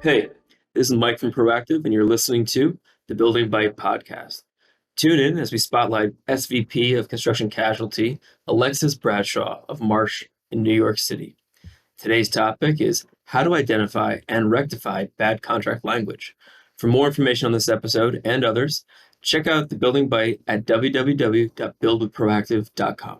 Hey, this is Mike from Proactive, and you're listening to the Building Bite podcast. Tune in as we spotlight SVP of Construction Casualty, Alexis Bradshaw of Marsh in New York City. Today's topic is how to identify and rectify bad contract language. For more information on this episode and others, check out the Building Bite at www.buildwithproactive.com.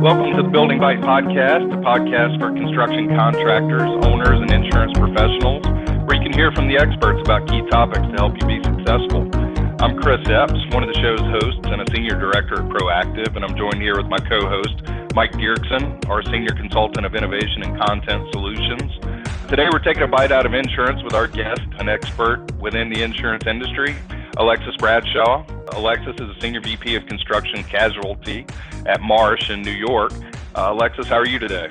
Welcome to the Building Bite podcast, a podcast for construction contractors, owners, and insurance professionals, where you can hear from the experts about key topics to help you be successful. I'm Chris Epps, one of the show's hosts and a senior director at Proactive, and I'm joined here with my co-host, Mike Diercksen, our senior consultant of innovation and content solutions. Today, we're taking a bite out of insurance with our guest, an expert within the insurance industry, Alexis Bradshaw. Alexis is a senior VP of Construction Casualty at Marsh in New York. Alexis, how are you today?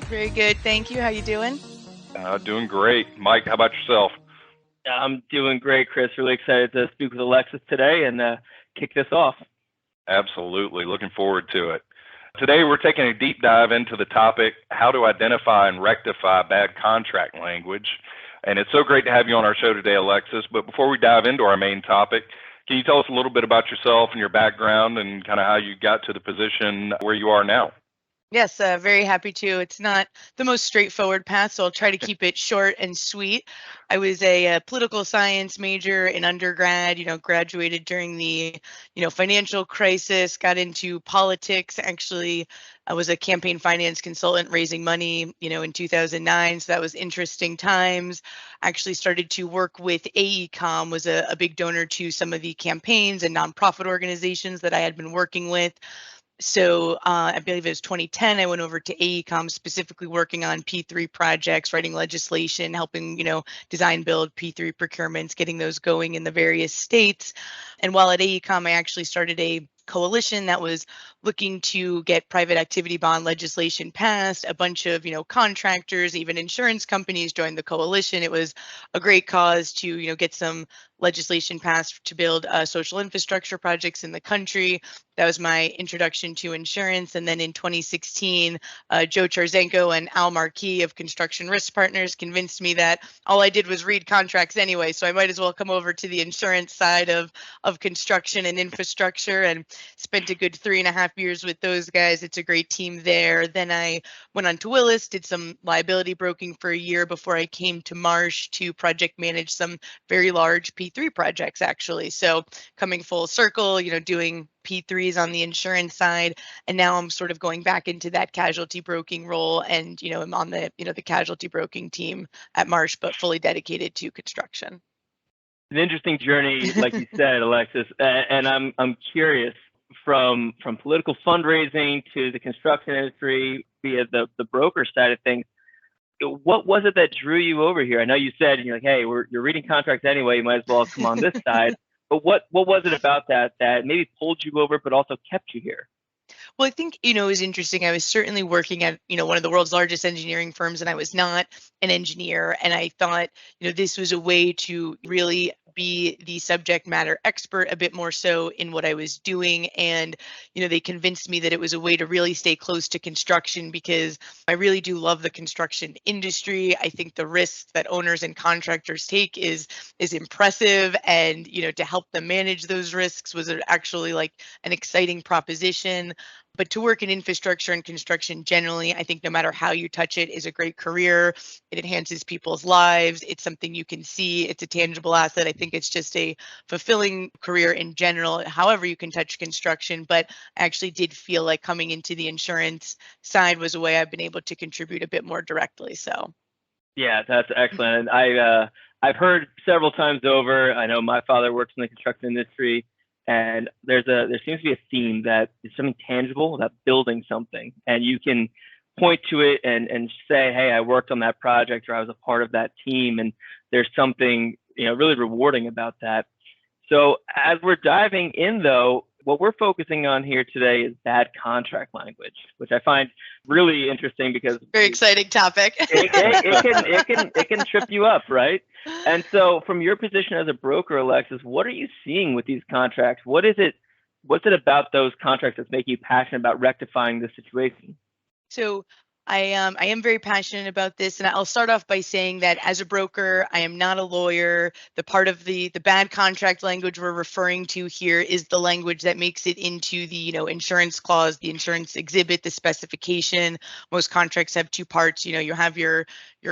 Very good, thank you. How you doing? Doing great. Mike, how about yourself? I'm doing great, Chris. Really excited to speak with Alexis today and kick this off. Absolutely. Looking forward to it. Today, we're taking a deep dive into the topic, how to identify and rectify bad contract language. And it's so great to have you on our show today, Alexis. But before we dive into our main topic, can you tell us a little bit about yourself and your background and kind of how you got to the position where you are now? Yes, very happy to. It's not the most straightforward path, so I'll try to keep it short and sweet. I was a political science major in undergrad, graduated during the, financial crisis, got into politics. Actually, I was a campaign finance consultant raising money, in 2009. So that was interesting times. Actually started to work with AECOM, was a big donor to some of the campaigns and nonprofit organizations that I had been working with. So I believe it was 2010, I went over to AECOM, specifically working on P3 projects, writing legislation, helping, design, build P3 procurements, getting those going in the various states. And while at AECOM, I actually started a coalition that was looking to get private activity bond legislation passed. A bunch of, contractors, even insurance companies joined the coalition. It was a great cause to, get some legislation passed to build social infrastructure projects in the country. That was my introduction to insurance. And then in 2016, Joe Charzenko and Al Marquis of Construction Risk Partners convinced me that all I did was read contracts anyway, so I might as well come over to the insurance side of construction and infrastructure, and spent a good 3.5 years with those guys. It's a great team there. Then I went on to Willis, did some liability broking for a year before I came to Marsh to project manage some very large P3 projects, actually. So coming full circle, doing P3s on the insurance side, and now I'm sort of going back into that casualty broking role, and I'm on the the casualty broking team at Marsh, but fully dedicated to construction. An interesting journey, like you said, Alexis, and I'm curious, from political fundraising to the construction industry via the broker side of things, what was it that drew you over here? I know you said you're like, hey, you're reading contracts anyway, you might as well come on this side. But what was it about that maybe pulled you over, but also kept you here? Well, I think, it was interesting. I was certainly working at, one of the world's largest engineering firms, and I was not an engineer. And I thought, this was a way to really be the subject matter expert a bit more so in what I was doing. And, they convinced me that it was a way to really stay close to construction, because I really do love the construction industry. I think the risks that owners and contractors take is impressive. And, to help them manage those risks was actually like an exciting proposition. But to work in infrastructure and construction generally, I think no matter how you touch it, is a great career. It enhances people's lives. It's something you can see. It's a tangible asset. I think it's just a fulfilling career in general, however you can touch construction. But I actually did feel like coming into the insurance side was a way I've been able to contribute a bit more directly. So, yeah, that's excellent. And I've heard several times over. I know my father works in the construction industry. And there seems to be a theme that is something tangible about building something, and you can point to it and say, hey, I worked on that project, or I was a part of that team, and there's something really rewarding about that. So as we're diving in, though, what we're focusing on here today is bad contract language, which I find really interesting because very exciting topic. it can trip you up, right? And so from your position as a broker, Alexis, what are you seeing with these contracts? What's it about those contracts that's making you passionate about rectifying the situation? So I am very passionate about this, and I'll start off by saying that as a broker, I am not a lawyer. The part of the bad contract language we're referring to here is the language that makes it into the insurance clause, the insurance exhibit, the specification. Most contracts have two parts. You have your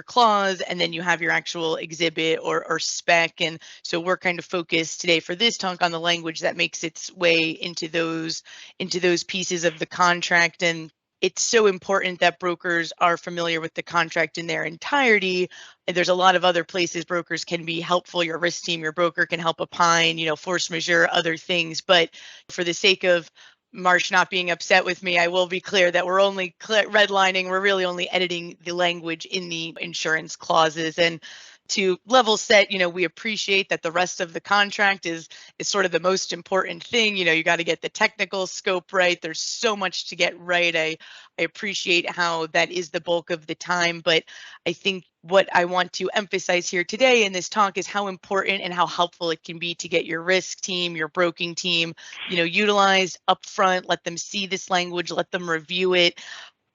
clause, and then you have your actual exhibit or spec. And so we're kind of focused today for this talk on the language that makes its way into those pieces of the contract. And it's so important that brokers are familiar with the contract in their entirety. And there's a lot of other places brokers can be helpful. Your risk team, your broker can help opine, force majeure, other things. But for the sake of Marsh not being upset with me, I will be clear that we're only redlining. We're really only editing the language in the insurance clauses. And to level set, we appreciate that the rest of the contract is sort of the most important thing. You got to get the technical scope right. There's so much to get right. I appreciate how that is the bulk of the time, but I think what I want to emphasize here today in this talk is how important and how helpful it can be to get your risk team, your broking team, utilized upfront, let them see this language, let them review it.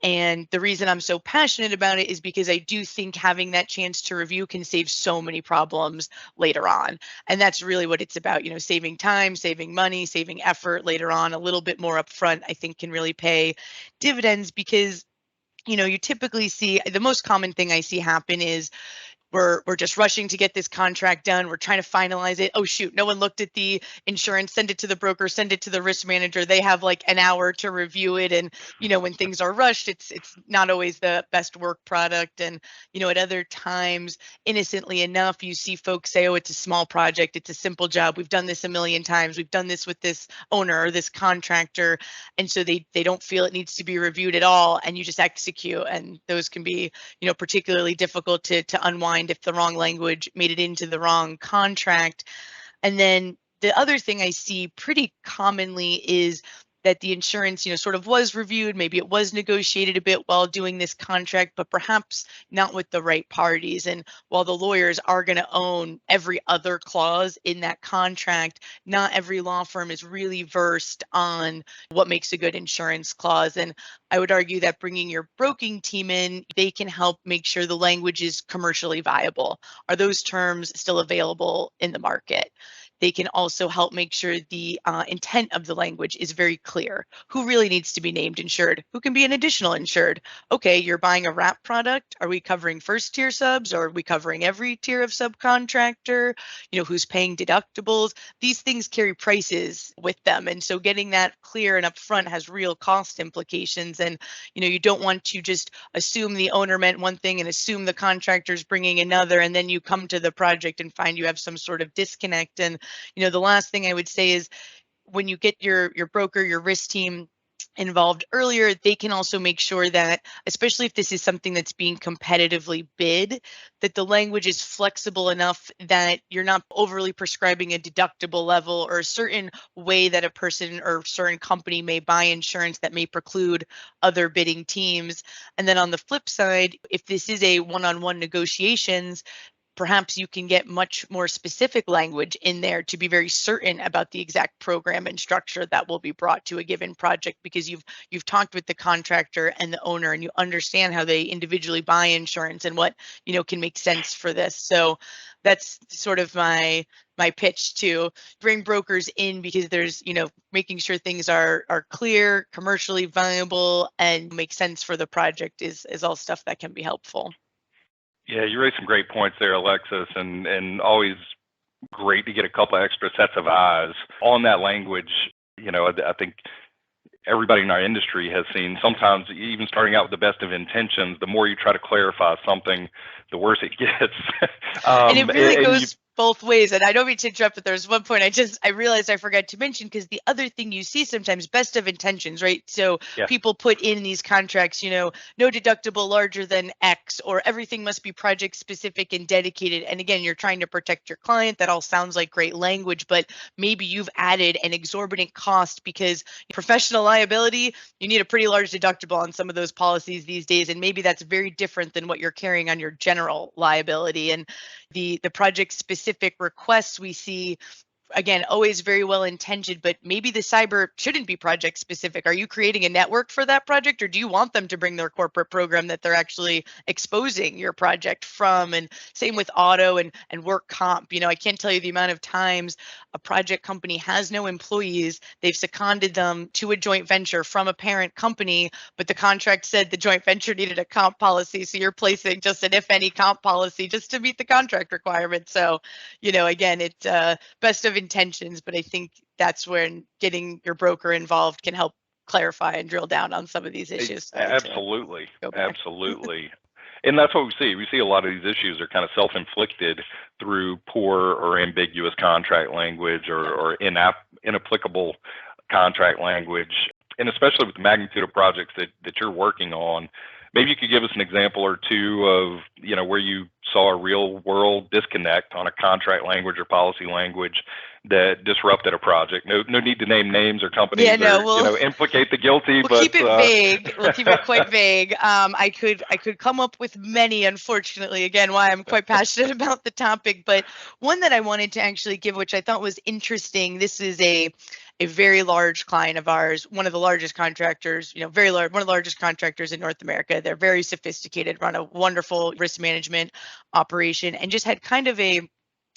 And the reason I'm so passionate about it is because I do think having that chance to review can save so many problems later on. And that's really what it's about, saving time, saving money, saving effort later on. A little bit more upfront, I think, can really pay dividends because, you typically see the most common thing I see happen is we're just rushing to get this contract done. We're trying to finalize it. Oh, shoot, no one looked at the insurance. Send it to the broker, send it to the risk manager. They have like an hour to review it. And, when things are rushed, it's not always the best work product. And, at other times, innocently enough, you see folks say, oh, it's a small project. It's a simple job. We've done this a million times. We've done this with this owner or this contractor. And so they don't feel it needs to be reviewed at all. And you just execute. And those can be, particularly difficult to unwind if the wrong language made it into the wrong contract. And then the other thing I see pretty commonly is that the insurance, sort of was reviewed. Maybe it was negotiated a bit while doing this contract, but perhaps not with the right parties. And while the lawyers are going to own every other clause in that contract, not every law firm is really versed on what makes a good insurance clause. And I would argue that bringing your broking team in, they can help make sure the language is commercially viable. Are those terms still available in the market? They can also help make sure the intent of the language is very clear. Who really needs to be named insured? Who can be an additional insured? Okay, you're buying a wrap product. Are we covering first tier subs? Or are we covering every tier of subcontractor? Who's paying deductibles? These things carry prices with them. And so getting that clear and upfront has real cost implications. And, you don't want to just assume the owner meant one thing and assume the contractor's bringing another. And then you come to the project and find you have some sort of disconnect. And the last thing I would say is when you get your broker, your risk team involved earlier, they can also make sure that, especially if this is something that's being competitively bid, that the language is flexible enough that you're not overly prescribing a deductible level or a certain way that a person or certain company may buy insurance that may preclude other bidding teams. And then on the flip side, if this is a one-on-one negotiations, perhaps you can get much more specific language in there to be very certain about the exact program and structure that will be brought to a given project because you've talked with the contractor and the owner and you understand how they individually buy insurance and what can make sense for this. So that's sort of my pitch to bring brokers in because there's making sure things are clear, commercially viable, and make sense for the project is all stuff that can be helpful. Yeah, you raised some great points there, Alexis, and always great to get a couple of extra sets of eyes on that language. I think everybody in our industry has seen sometimes even starting out with the best of intentions, the more you try to clarify something, the worse it gets. And it really goes both ways. And I don't mean to interrupt, but there's one point I realized I forgot to mention because the other thing you see sometimes, best of intentions, right? So people put in these contracts, no deductible larger than X, or everything must be project specific and dedicated. And again, you're trying to protect your client. That all sounds like great language, but maybe you've added an exorbitant cost because professional liability, you need a pretty large deductible on some of those policies these days. And maybe that's very different than what you're carrying on your general liability. And the project specific requests we see again, always very well intentioned, but maybe the cyber shouldn't be project specific. Are you creating a network for that project, or do you want them to bring their corporate program that they're actually exposing your project from? And same with auto and work comp. I can't tell you the amount of times a project company has no employees. They've seconded them to a joint venture from a parent company, but the contract said the joint venture needed a comp policy. So you're placing just an if any comp policy just to meet the contract requirements. So, again, it's best of intentions, but I think that's when getting your broker involved can help clarify and drill down on some of these issues. Absolutely. And that's what we see. We see a lot of these issues are kind of self-inflicted through poor or ambiguous contract language or inapplicable contract language. And especially with the magnitude of projects that you're working on, maybe you could give us an example or two of, where you saw a real world disconnect on a contract language or policy language that disrupted a project. No need to name names or companies implicate the guilty. We'll keep it vague. We'll keep it quite vague. I could come up with many, unfortunately, again, why I'm quite passionate about the topic, but one that I wanted to actually give, which I thought was interesting. This is a very large client of ours, one of the largest contractors, very large, one of the largest contractors in North America. They're very sophisticated, run a wonderful risk management operation, and just had kind of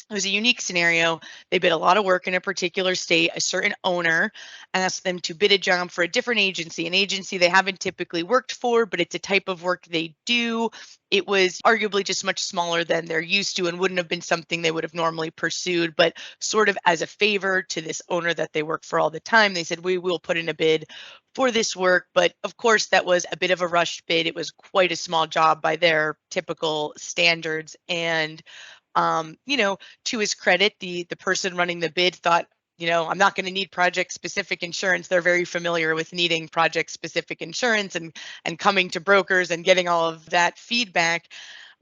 it was a unique scenario. They bid a lot of work in a particular state. A certain owner asked them to bid a job for a different agency, an agency they haven't typically worked for, but it's a type of work they do. It was arguably just much smaller than they're used to and wouldn't have been something they would have normally pursued, but sort of as a favor to this owner that they work for all the time, they said, we will put in a bid for this work. But of course, that was a bit of a rushed bid. It was quite a small job by their typical standards. And to his credit, the person running the bid thought, I'm not going to need project-specific insurance. They're very familiar with needing project-specific insurance and coming to brokers and getting all of that feedback.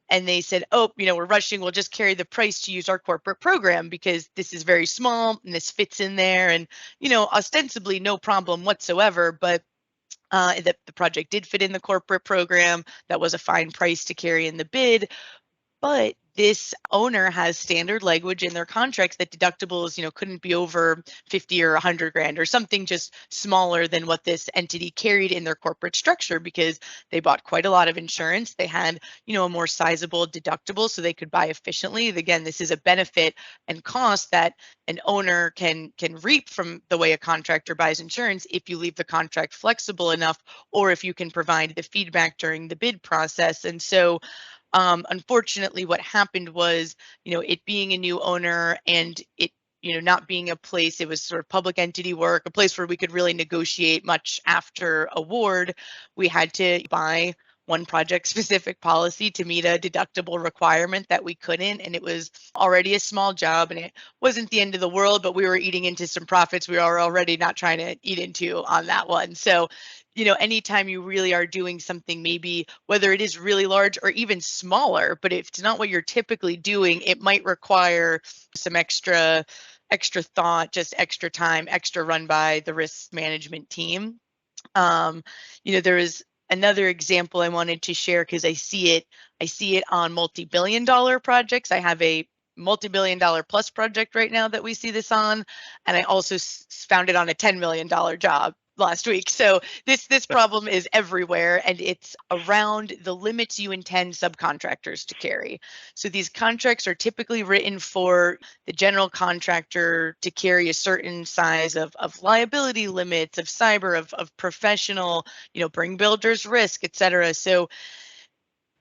And they said, we're rushing. We'll just carry the price to use our corporate program because this is very small and this fits in there. And, ostensibly no problem whatsoever. But the project did fit in the corporate program. That was a fine price to carry in the bid. But this owner has standard language in their contracts that deductibles, couldn't be over 50 or 100 grand or something just smaller than what this entity carried in their corporate structure because they bought quite a lot of insurance. They had, a more sizable deductible so they could buy efficiently. Again, this is a benefit and cost that an owner can reap from the way a contractor buys insurance if you leave the contract flexible enough or if you can provide the feedback during the bid process. And so unfortunately, what happened was, it being a new owner and it, not being a place, it was sort of public entity work, a place where we could really negotiate much after award. We had to buy one project specific policy to meet a deductible requirement that we couldn't. And it was already a small job and it wasn't the end of the world, but we were eating into some profits we were already not trying to eat into on that one. So anytime you really are doing something, maybe whether it is really large or even smaller, but if it's not what you're typically doing, it might require some extra thought, just extra time, extra run by the risk management team. There is another example I wanted to share because I see it on multi-billion-dollar projects. I have a multi-billion-dollar plus project right now that we see this on, and I also found it on a $10 million job last week. So this problem is everywhere, and it's around the limits you intend subcontractors to carry. So these contracts are typically written for the general contractor to carry a certain size of liability limits, of cyber, of professional, bring builders risk, et cetera. So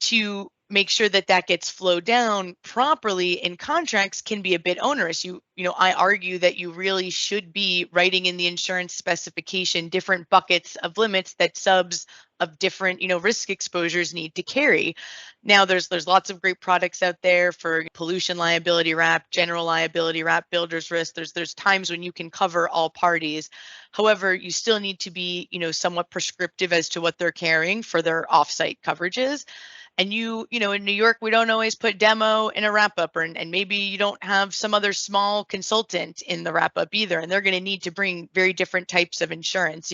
to make sure that gets flowed down properly in contracts can be a bit onerous. I argue that you really should be writing in the insurance specification different buckets of limits that subs of different, risk exposures need to carry. Now there's lots of great products out there for pollution liability wrap, general liability wrap, builder's risk. There's times when you can cover all parties. However, you still need to be, somewhat prescriptive as to what they're carrying for their offsite coverages. And in New York, we don't always put demo in a wrap-up, and maybe you don't have some other small consultant in the wrap-up either, and they're going to need to bring very different types of insurance.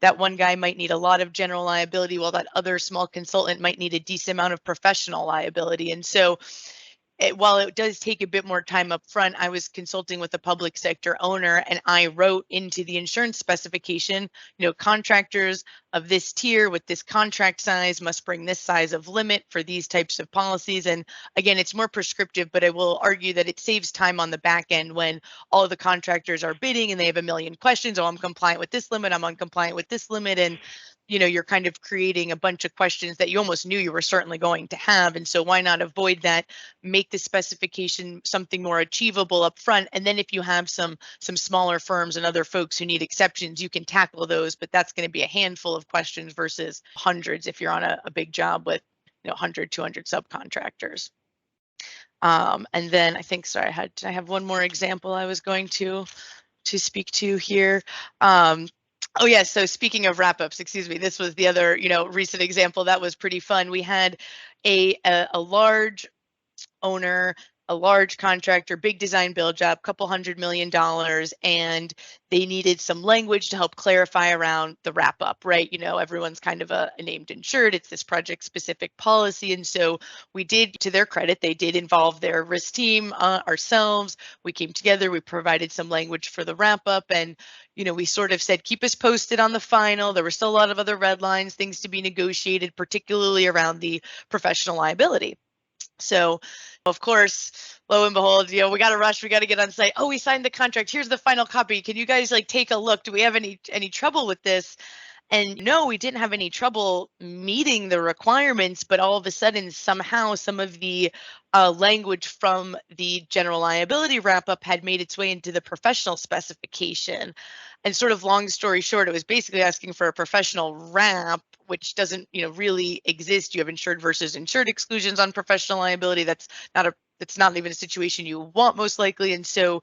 That one guy might need a lot of general liability, while that other small consultant might need a decent amount of professional liability. And so while it does take a bit more time up front, I was consulting with a public sector owner, and I wrote into the insurance specification, contractors of this tier with this contract size must bring this size of limit for these types of policies. And again, it's more prescriptive, but I will argue that it saves time on the back end when all of the contractors are bidding and they have a million questions. Oh, I'm compliant with this limit, I'm uncompliant with this limit. And you're kind of creating a bunch of questions that you almost knew you were certainly going to have. And so why not avoid that, make the specification something more achievable up front. And then if you have some smaller firms and other folks who need exceptions, you can tackle those, but that's going to be a handful of questions versus hundreds if you're on a big job with 100, 200 subcontractors. And then I think, sorry, I have one more example I was going to speak to here. Oh yeah, so speaking of wrap-ups, excuse me, this was the other, recent example that was pretty fun. We had a large owner, a large contractor, big design build job, couple $100 million, and they needed some language to help clarify around the wrap up, right? Everyone's kind of a named insured. It's this project specific policy. And so we did, to their credit, they did involve their risk team, ourselves. We came together, we provided some language for the wrap up, and we sort of said, keep us posted on the final. There were still a lot of other red lines, things to be negotiated, particularly around the professional liability. So, of course, lo and behold, we got to rush. We got to get on site. Oh, we signed the contract. Here's the final copy. Can you guys take a look? Do we have any trouble with this? And no, we didn't have any trouble meeting the requirements, but all of a sudden, somehow, some of the language from the general liability wrap-up had made its way into the professional specification. And sort of long story short, it was basically asking for a professional wrap, which doesn't, really exist. You have insured versus insured exclusions on professional liability. That's not even a situation you want, most likely. And so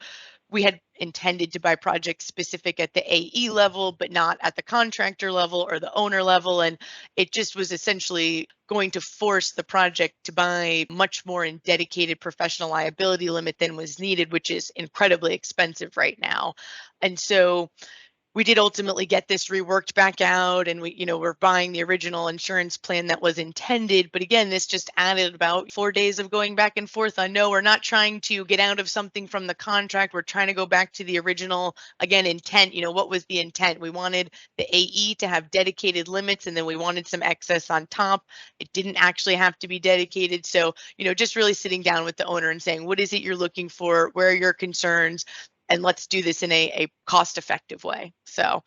we had intended to buy project specific at the AE level, but not at the contractor level or the owner level. And it just was essentially going to force the project to buy much more in dedicated professional liability limit than was needed, which is incredibly expensive right now. And so we did ultimately get this reworked back out, and we're buying the original insurance plan that was intended. But again, this just added about 4 days of going back and forth on, no, we're not trying to get out of something from the contract. We're trying to go back to the original, again, intent. What was the intent? We wanted the AE to have dedicated limits, and then we wanted some excess on top. It didn't actually have to be dedicated. So, just really sitting down with the owner and saying, what is it you're looking for? Where are your concerns? And let's do this in a cost-effective way. So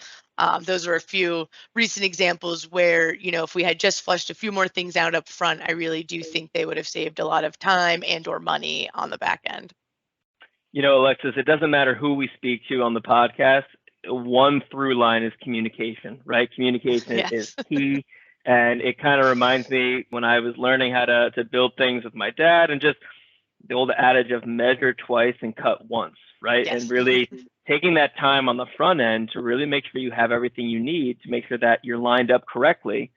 those are a few recent examples where, if we had just flushed a few more things out up front, I really do think they would have saved a lot of time and or money on the back end. Alexis, it doesn't matter who we speak to on the podcast. One through line is communication, right? Communication Yes. is key. And it kind of reminds me when I was learning how to build things with my dad, and just the old adage of measure twice and cut once, right? Yes. And really taking that time on the front end to really make sure you have everything you need to make sure that you're lined up correctly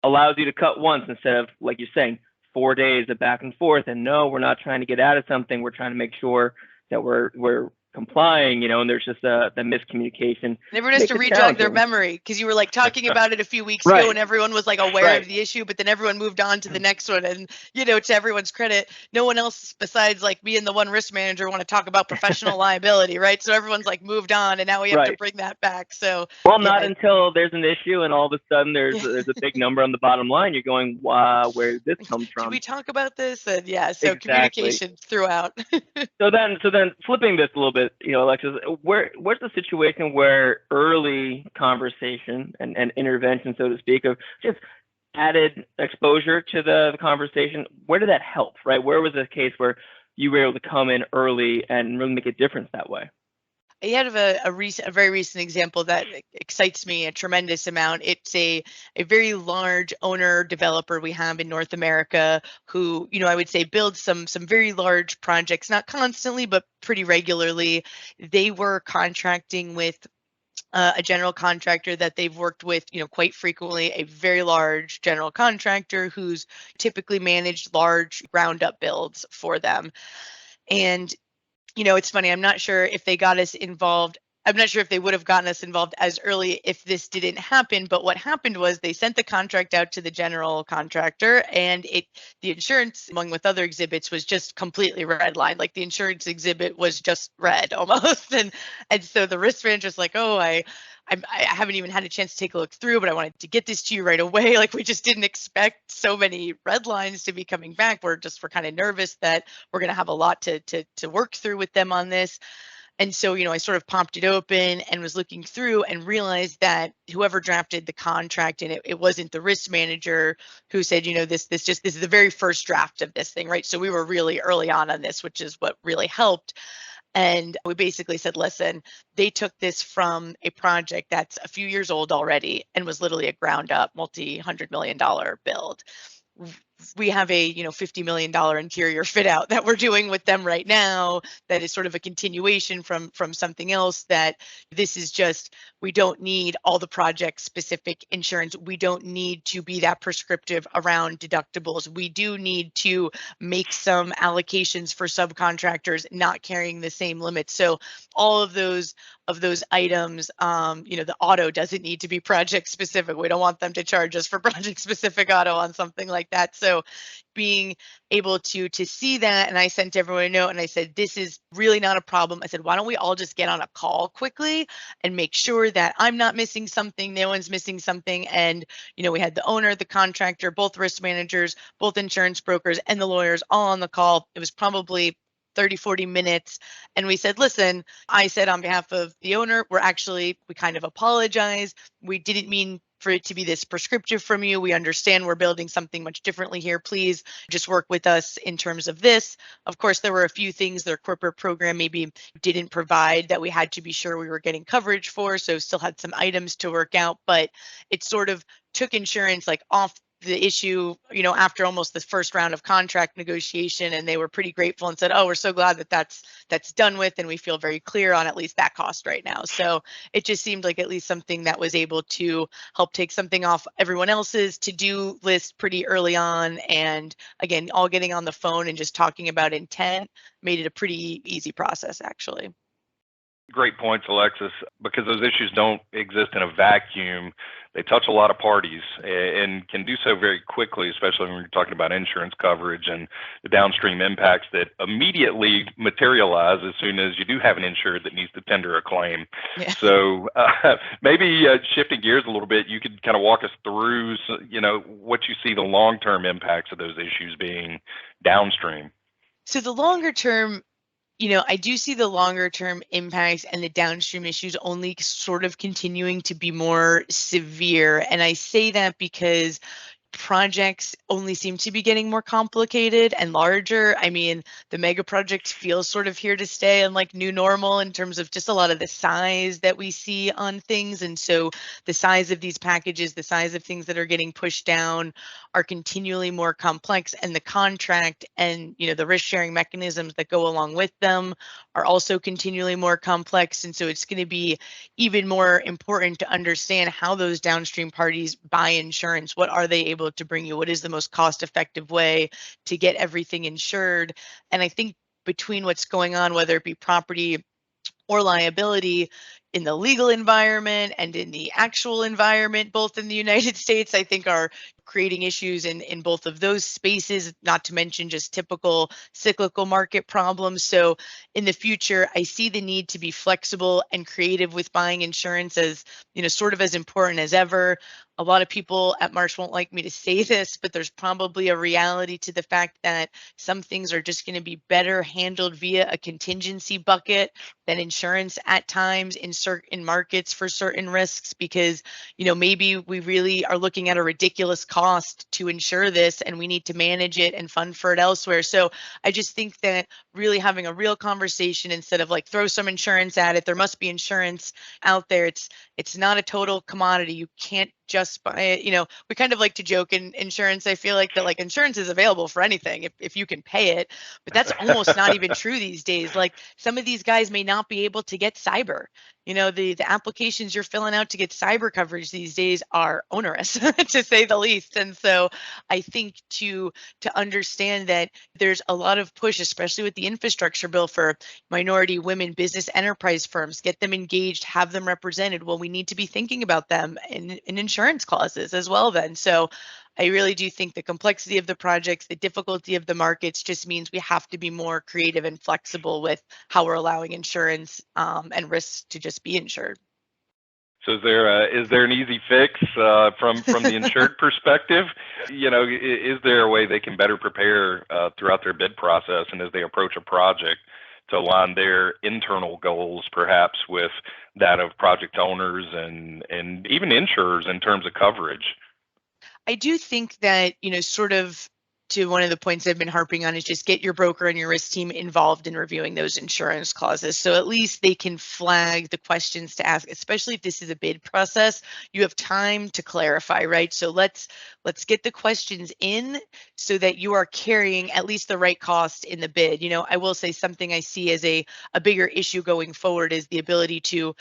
allows you to cut once instead of, like you're saying, 4 days of back and forth. And no, we're not trying to get out of something. We're trying to make sure that we're complying, and there's just the miscommunication. And everyone has to re-jog their memory, because you were talking about it a few weeks ago, and everyone was aware of the issue, but then everyone moved on to the next one. And, to everyone's credit, no one else besides me and the one risk manager want to talk about professional liability, right? So everyone's moved on, and now we have to bring that back. So, not until there's an issue and all of a sudden there's a big number on the bottom line. You're going, wow, where did this come from? Did we talk about this? And so communication throughout. So then flipping this a little bit, Alexis, where's the situation where early conversation and intervention, so to speak, of just added exposure to the conversation, where did that help, right? Where was the case where you were able to come in early and really make a difference that way? I had a very recent example that excites me a tremendous amount. It's a very large owner developer we have in North America who, I would say builds some very large projects, not constantly, but pretty regularly. They were contracting with a general contractor that they've worked with, quite frequently, a very large general contractor who's typically managed large ground up builds for them. And it's funny, I'm not sure if they got us involved I'm not sure if they would have gotten us involved as early if this didn't happen, but what happened was they sent the contract out to the general contractor, and the insurance, along with other exhibits, was just completely redlined. Like the insurance exhibit was just red almost, and so the risk manager's like, oh, I haven't even had a chance to take a look through, but I wanted to get this to you right away. Like we just didn't expect so many red lines to be coming back. We're kind of nervous that we're going to have a lot to work through with them on this. And so, I sort of popped it open and was looking through and realized that whoever drafted the contract, and it wasn't the risk manager who said, this is the very first draft of this thing, right? So we were really early on this, which is what really helped. And we basically said, listen, they took this from a project that's a few years old already and was literally a ground up multi-$100 million build. We have a $50 million interior fit out that we're doing with them right now that is sort of a continuation from something else. That this is just, we don't need all the project specific insurance. We don't need to be that prescriptive around deductibles. We do need to make some allocations for subcontractors not carrying the same limits. So all of those items, the auto doesn't need to be project specific. We don't want them to charge us for project specific auto on something like that. So being able to see that, and I sent everyone a note and I said, this is really not a problem. I said, why don't we all just get on a call quickly and make sure that I'm not missing something, no one's missing something. And, we had the owner, the contractor, both risk managers, both insurance brokers, and the lawyers all on the call. It was probably 30, 40 minutes. And we said, listen, I said on behalf of the owner, we kind of apologize. We didn't mean for it to be this prescriptive from you. We understand we're building something much differently here. Please just work with us in terms of this. Of course, there were a few things their corporate program maybe didn't provide that we had to be sure we were getting coverage for. So still had some items to work out, but it sort of took insurance like off the issue, after almost the first round of contract negotiation, and they were pretty grateful and said, oh, we're so glad that that's done with, and we feel very clear on at least that cost right now. So it just seemed like at least something that was able to help take something off everyone else's to-do list pretty early on. And again, all getting on the phone and just talking about intent made it a pretty easy process, actually. Great points, Alexis, because those issues don't exist in a vacuum. They touch a lot of parties and can do so very quickly, especially when you're talking about insurance coverage and the downstream impacts that immediately materialize as soon as you do have an insured that needs to tender a claim. Yeah. So maybe shifting gears a little bit, you could kind of walk us through, what you see the long-term impacts of those issues being downstream. So the longer term, I do see the longer term impacts and the downstream issues only sort of continuing to be more severe. And I say that because projects only seem to be getting more complicated and larger. I mean, the mega projects feel sort of here to stay and like new normal in terms of just a lot of the size that we see on things. And so the size of these packages, the size of things that are getting pushed down are continually more complex, and the contract and, the risk sharing mechanisms that go along with them are also continually more complex. And so it's going to be even more important to understand how those downstream parties buy insurance. What are they able to bring you? What is the most cost-effective way to get everything insured? And I think between what's going on, whether it be property or liability in the legal environment and in the actual environment, both in the United States, I think are creating issues in both of those spaces, not to mention just typical cyclical market problems. So in the future, I see the need to be flexible and creative with buying insurance as, sort of as important as ever. A lot of people at Marsh won't like me to say this, but there's probably a reality to the fact that some things are just going to be better handled via a contingency bucket than insurance at times in certain markets for certain risks, because, maybe we really are looking at a ridiculous cost to insure this and we need to manage it and fund for it elsewhere. So I just think that really having a real conversation instead of like throw some insurance at it, there must be insurance out there. It's not a total commodity. You can't just just buy it. We kind of like to joke in insurance. I feel like that like insurance is available for anything if you can pay it, but that's almost not even true these days. Like some of these guys may not be able to get cyber. The applications you're filling out to get cyber coverage these days are onerous to say the least. And so I think to understand that there's a lot of push, especially with the infrastructure bill, for minority women business enterprise firms, get them engaged, have them represented. Well, we need to be thinking about them in insurance clauses as well then. So I really do think the complexity of the projects, the difficulty of the markets just means we have to be more creative and flexible with how we're allowing insurance and risks to just be insured. So is there an easy fix from the insured perspective? Is there a way they can better prepare throughout their bid process and as they approach a project to align their internal goals perhaps with that of project owners and even insurers in terms of coverage? I do think that, sort of to one of the points I've been harping on is just get your broker and your risk team involved in reviewing those insurance clauses. So at least they can flag the questions to ask, especially if this is a bid process. You have time to clarify, right? So let's get the questions in so that you are carrying at least the right cost in the bid. I will say something I see as a bigger issue going forward is the ability to,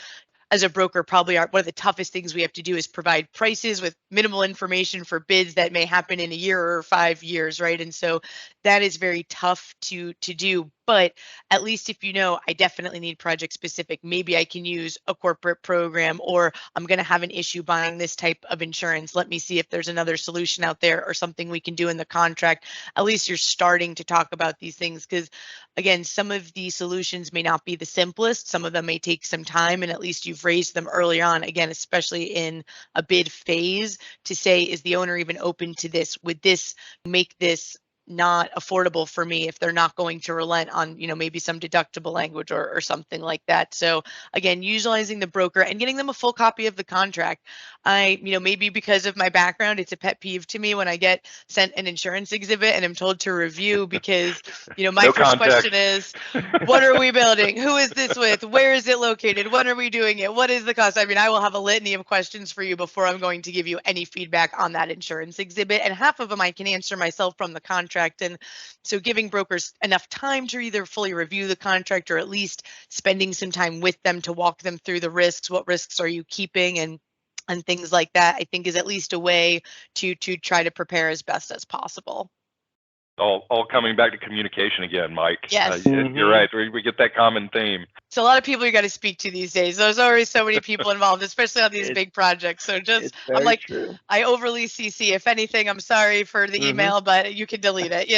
as a broker, probably one of the toughest things we have to do is provide prices with minimal information for bids that may happen in a year or 5 years, right? And so that is very tough to do. But at least if I definitely need project specific, maybe I can use a corporate program, or I'm going to have an issue buying this type of insurance. Let me see if there's another solution out there or something we can do in the contract. At least you're starting to talk about these things because, again, some of the solutions may not be the simplest. Some of them may take some time, and at least you've raised them early on, again, especially in a bid phase, to say, is the owner even open to this? Would this make this not affordable for me if they're not going to relent on, maybe some deductible language or something like that. So again, utilizing the broker and getting them a full copy of the contract. Maybe because of my background, it's a pet peeve to me when I get sent an insurance exhibit and I'm told to review because, my No first context. question is, what are we building? Who is this with? Where is it located? When are we doing it? What is the cost? I will have a litany of questions for you before I'm going to give you any feedback on that insurance exhibit. And half of them I can answer myself from the contract. And so giving brokers enough time to either fully review the contract or at least spending some time with them to walk them through the risks. What risks are you keeping and things like that, I think is at least a way to try to prepare as best as possible. All coming back to communication again, Mike. Yes. You're right. We get that common theme. It's a lot of people you got to speak to these days. There's always so many people involved, especially on these big projects. So I'm like, true. I overly CC. If anything, I'm sorry for the email, but you can delete it,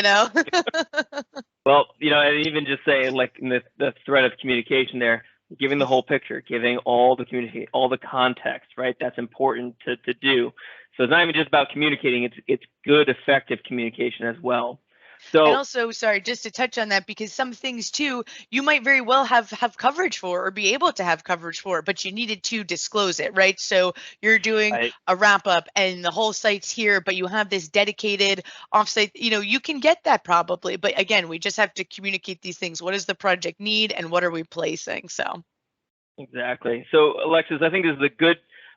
Well, and even just saying, like, in the thread of communication there, giving the whole picture, giving all the context, right? That's important to do. So it's not even just about communicating, it's good, effective communication as well. So, and also, sorry, just to touch on that, because some things too, you might very well have coverage for or be able to have coverage for, but you needed to disclose it, right? So you're doing a wrap up and the whole site's here, but you have this dedicated offsite, you can get that probably. But again, we just have to communicate these things. What does the project need and what are we placing? So. Exactly. So Alexis, I think this is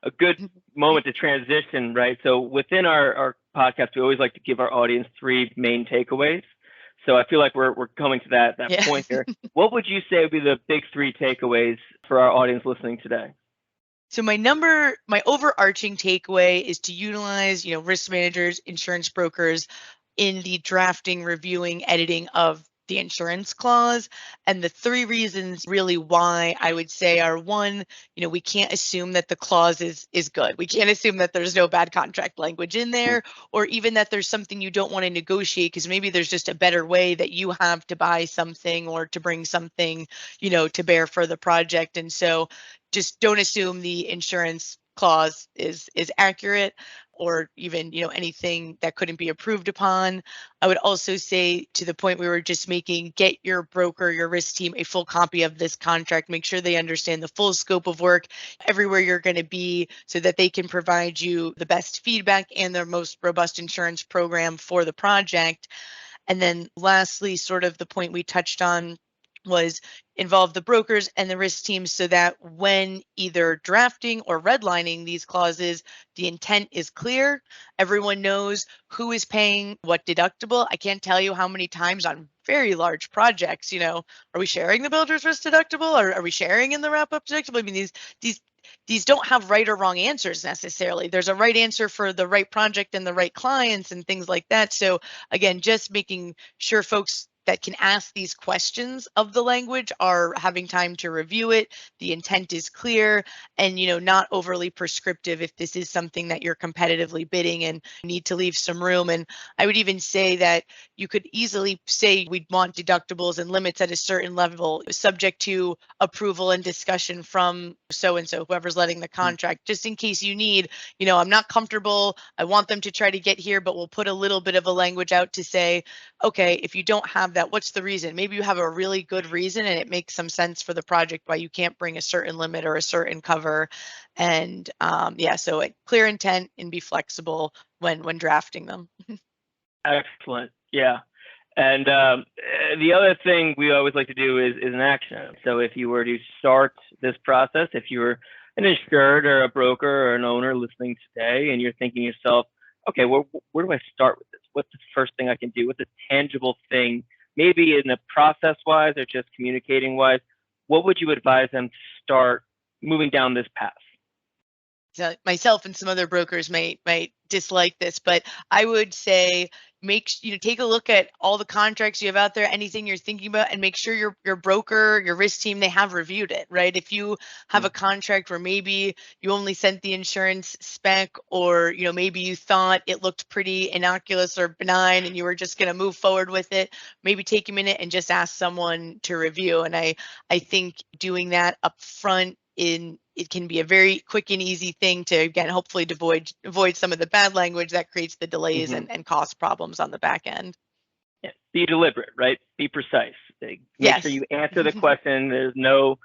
a good moment to transition, right? So within our podcast, we always like to give our audience 3 main takeaways. So I feel like we're coming to that point here. What would you say would be the big 3 takeaways for our audience listening today? So my overarching takeaway is to utilize, risk managers, insurance brokers in the drafting, reviewing, editing of the insurance clause. And the 3 reasons really why I would say are: 1, we can't assume that the clause is good. We can't assume that there's no bad contract language in there, or even that there's something you don't want to negotiate because maybe there's just a better way that you have to buy something or to bring something, to bear for the project. And so just don't assume the insurance clause is accurate, or even anything that couldn't be approved upon. I would also say, to the point we were just making, get your broker, your risk team, a full copy of this contract. Make sure they understand the full scope of work everywhere you're going to be, so that they can provide you the best feedback and the most robust insurance program for the project. And then lastly, sort of the point we touched on was involve the brokers and the risk teams so that when either drafting or redlining these clauses, the intent is clear. Everyone knows who is paying what deductible. I can't tell you how many times on very large projects, are we sharing the builder's risk deductible, or are we sharing in the wrap-up deductible? I mean, these don't have right or wrong answers necessarily. There's a right answer for the right project and the right clients and things like that. So again, just making sure folks that can ask these questions of the language are having time to review it. The intent is clear, and not overly prescriptive if this is something that you're competitively bidding and need to leave some room. And I would even say that you could easily say we'd want deductibles and limits at a certain level, subject to approval and discussion from so-and-so, whoever's letting the contract, just in case you need, I'm not comfortable, I want them to try to get here, but we'll put a little bit of a language out to say, okay, if you don't have that, what's the reason? Maybe you have a really good reason and it makes some sense for the project why you can't bring a certain limit or a certain cover. And so a clear intent and be flexible when drafting them. Excellent. Yeah. And the other thing we always like to do is an action. So if you were to start this process, if you were an insured or a broker or an owner listening today, and you're thinking to yourself, okay, where do I start with this? What's the first thing I can do? What's a tangible thing, maybe in a process-wise or just communicating-wise? What would you advise them to start moving down this path? So myself and some other brokers might dislike this, but I would say take a look at all the contracts you have out there, anything you're thinking about, and make sure your broker, your risk team, they have reviewed it, right? If you have a contract where maybe you only sent the insurance spec, or maybe you thought it looked pretty innocuous or benign and you were just going to move forward with it, maybe take a minute and just ask someone to review. And I think doing that up front, it can be a very quick and easy thing to, again, hopefully avoid some of the bad language that creates the delays and cost problems on the back end. Yeah. Be deliberate, right? Be precise. Make yes. sure you answer the question. There's no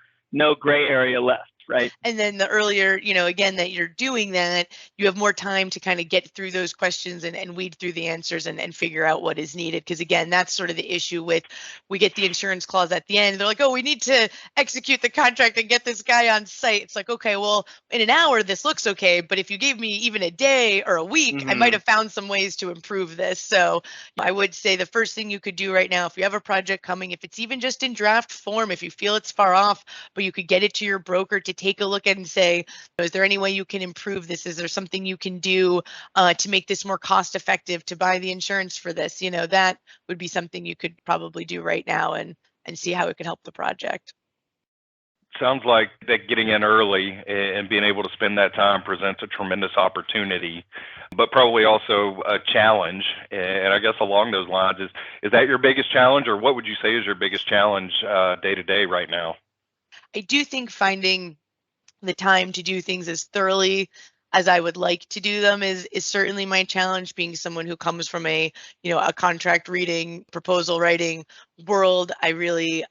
gray area left. Right. And then the earlier, again, that you're doing that, you have more time to kind of get through those questions and weed through the answers and figure out what is needed. Because again, that's sort of the issue with, we get the insurance clause at the end. They're like, oh, we need to execute the contract and get this guy on site. It's like, okay, well, in an hour, this looks okay. But if you gave me even a day or a week, I might have found some ways to improve this. So I would say the first thing you could do right now, if you have a project coming, if it's even just in draft form, if you feel it's far off, but you could get it to your broker to take a look at and say, is there any way you can improve this? Is there something you can do to make this more cost effective to buy the insurance for this? That would be something you could probably do right now and see how it could help the project. Sounds like that getting in early and being able to spend that time presents a tremendous opportunity, but probably also a challenge. And I guess along those lines, is that your biggest challenge, or what would you say is your biggest challenge day to day right now? I do think finding the time to do things as thoroughly as I would like to do them is certainly my challenge, being someone who comes from a contract reading, proposal writing world. I really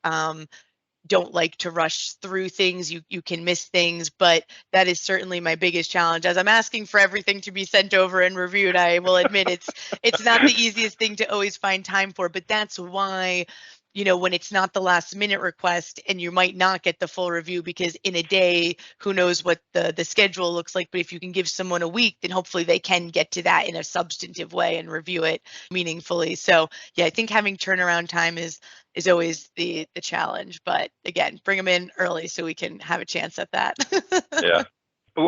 don't like to rush through things. You can miss things, but that is certainly my biggest challenge. As I'm asking for everything to be sent over and reviewed, I will admit it's not the easiest thing to always find time for, but that's why when it's not the last minute request and you might not get the full review, because in a day, who knows what the schedule looks like. But if you can give someone a week, then hopefully they can get to that in a substantive way and review it meaningfully. So yeah, I think having turnaround time is always the challenge. But again, bring them in early so we can have a chance at that. Yeah.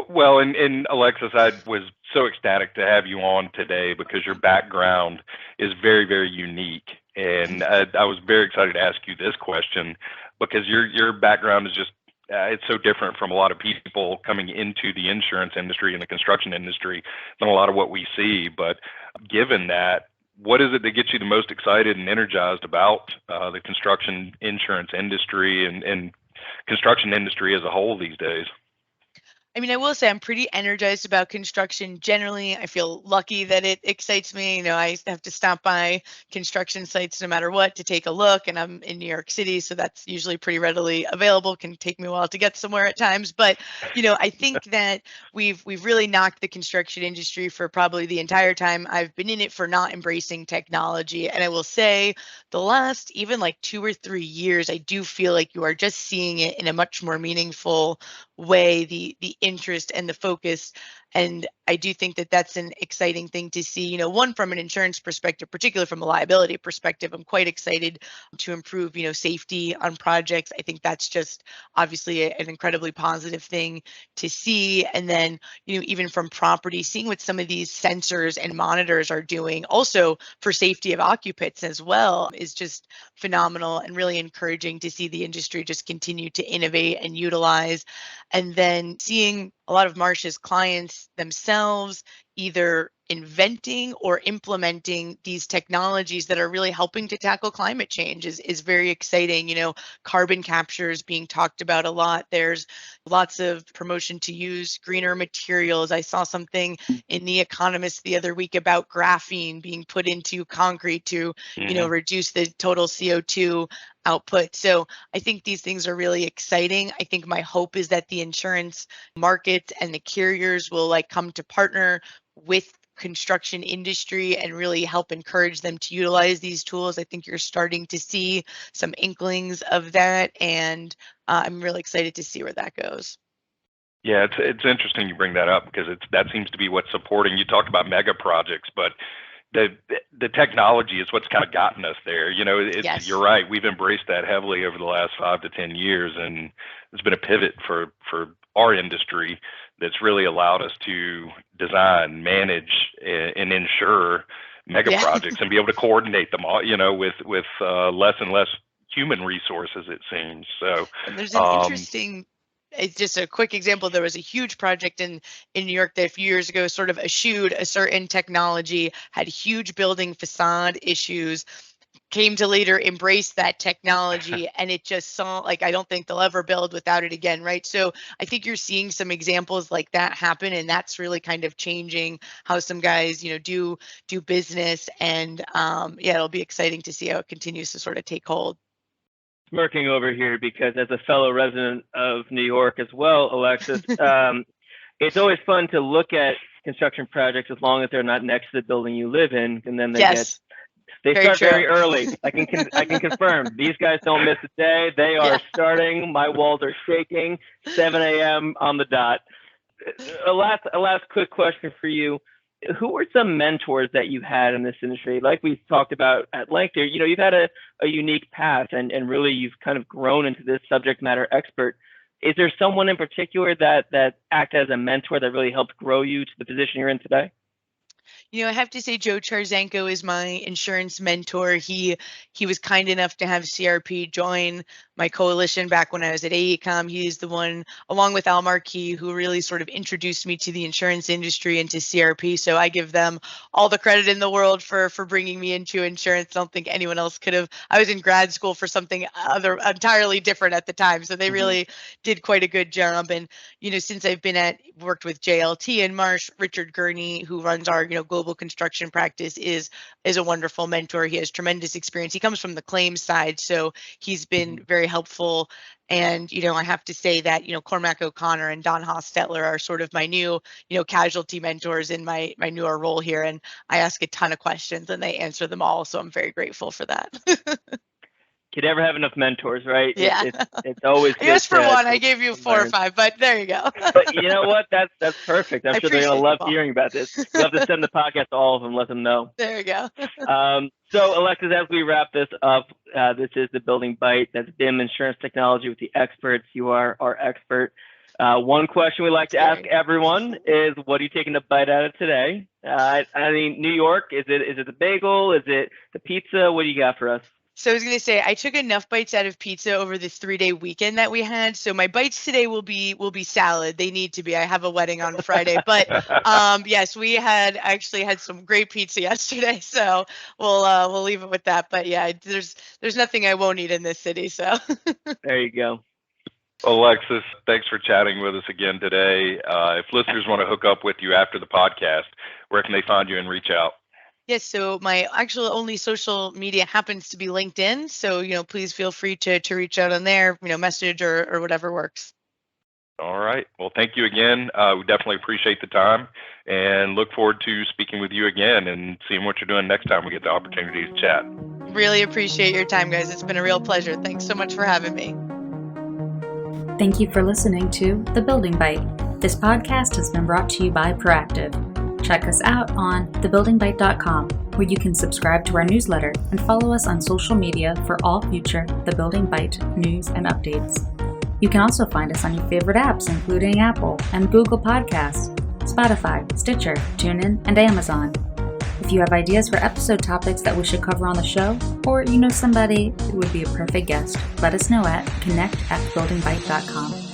Well, and Alexis, I was so ecstatic to have you on today because your background is very, very unique. And I was very excited to ask you this question because your background is just, it's so different from a lot of people coming into the insurance industry and the construction industry than a lot of what we see. But given that, what is it that gets you the most excited and energized about the construction insurance industry and construction industry as a whole these days? I mean, I will say I'm pretty energized about construction generally. I feel lucky that it excites me. I have to stop by construction sites no matter what to take a look, and I'm in New York City, so that's usually pretty readily available. Can take me a while to get somewhere at times, but I think that we've really knocked the construction industry for probably the entire time I've been in it for not embracing technology. And I will say the last even like 2 or 3 years, I do feel like you are just seeing it in a much more meaningful way, the interest and the focus. And I do think that that's an exciting thing to see. One, from an insurance perspective, particularly from a liability perspective, I'm quite excited to improve safety on projects. I think that's just obviously an incredibly positive thing to see. And then even from property, seeing what some of these sensors and monitors are doing also for safety of occupants as well is just phenomenal, and really encouraging to see the industry just continue to innovate and utilize. And then seeing a lot of Marsh's clients themselves either inventing or implementing these technologies that are really helping to tackle climate change is very exciting. Carbon capture is being talked about a lot. There's lots of promotion to use greener materials. I saw something in The Economist the other week about graphene being put into concrete to, reduce the total CO2 output. So I think these things are really exciting. I think my hope is that the insurance market and the carriers will come to partner with construction industry and really help encourage them to utilize these tools. I think you're starting to see some inklings of that, and I'm really excited to see where that goes. Yeah, it's interesting you bring that up, because that seems to be what's supporting. You talked about mega projects, but the technology is what's kind of gotten us there. Yes. You're right. We've embraced that heavily over the last 5 to 10 years, and it's been a pivot for our industry that's really allowed us to design, manage, and insure mega projects and be able to coordinate them all, with less and less human resources, it seems. So and there's an interesting. It's just a quick example. There was a huge project in New York that a few years ago sort of eschewed a certain technology, had huge building facade issues, came to later embrace that technology, and it just saw I don't think they'll ever build without it again, right? So I think you're seeing some examples like that happen, and that's really kind of changing how some guys do business. And it'll be exciting to see how it continues to sort of take hold. Smirking over here because as a fellow resident of New York as well, Alexis, it's always fun to look at construction projects as long as they're not next to the building you live in, and then they start very early. I can confirm these guys don't miss a day. They are starting. My walls are shaking. 7 a.m. on the dot. A last quick question for you. Who were some mentors that you had in this industry? Like we talked about at length here, you've had a unique path, and really you've kind of grown into this subject matter expert. Is there someone in particular that acted as a mentor that really helped grow you to the position you're in today? I have to say Joe Charzanko is my insurance mentor. He was kind enough to have CRP join my coalition back when I was at AECOM. He's the one, along with Al Marquis, who really sort of introduced me to the insurance industry and to CRP. So I give them all the credit in the world for bringing me into insurance. I don't think anyone else could have. I was in grad school for something entirely different at the time. So they really did quite a good job. And, since I've been worked with JLT and Marsh, Richard Gurney, who runs our, global construction practice, is a wonderful mentor. He has tremendous experience. He comes from the claims side, so he's been very helpful. And, I have to say that, Cormac O'Connor and Don Hostetler are sort of my new, casualty mentors in my newer role here. And I ask a ton of questions and they answer them all. So I'm very grateful for that. Could never have enough mentors, right? Yeah. It's always good. Just for one, I gave you 4 or 5, but there you go. But you know what? That's perfect. I'm sure they're going to love hearing about this. We'll have to send the podcast to all of them, let them know. There you go. So, Alexis, as we wrap this up, this is the Building Bite. That's BIM Insurance Technology with the experts. You are our expert. One question we like to ask everyone is, what are you taking the bite out of today? I mean, New York, is it the bagel? Is it the pizza? What do you got for us? So I was going to say, I took enough bites out of pizza over this 3-day weekend that we had. So my bites today will be salad. They need to be. I have a wedding on Friday, but yes, we actually had some great pizza yesterday. So we'll leave it with that. But yeah, there's nothing I won't eat in this city. So there you go. Alexis, thanks for chatting with us again today. If listeners want to hook up with you after the podcast, where can they find you and reach out? Yes, so my actual only social media happens to be LinkedIn. So, please feel free to reach out on there, message or whatever works. All right. Well, thank you again. We definitely appreciate the time and look forward to speaking with you again and seeing what you're doing next time we get the opportunity to chat. Really appreciate your time, guys. It's been a real pleasure. Thanks so much for having me. Thank you for listening to The Building Bite. This podcast has been brought to you by Proactive. Check us out on thebuildingbite.com, where you can subscribe to our newsletter and follow us on social media for all future The Building Bite news and updates. You can also find us on your favorite apps, including Apple and Google Podcasts, Spotify, Stitcher, TuneIn, and Amazon. If you have ideas for episode topics that we should cover on the show, or you know somebody who would be a perfect guest, let us know at connect@thebuildingbite.com.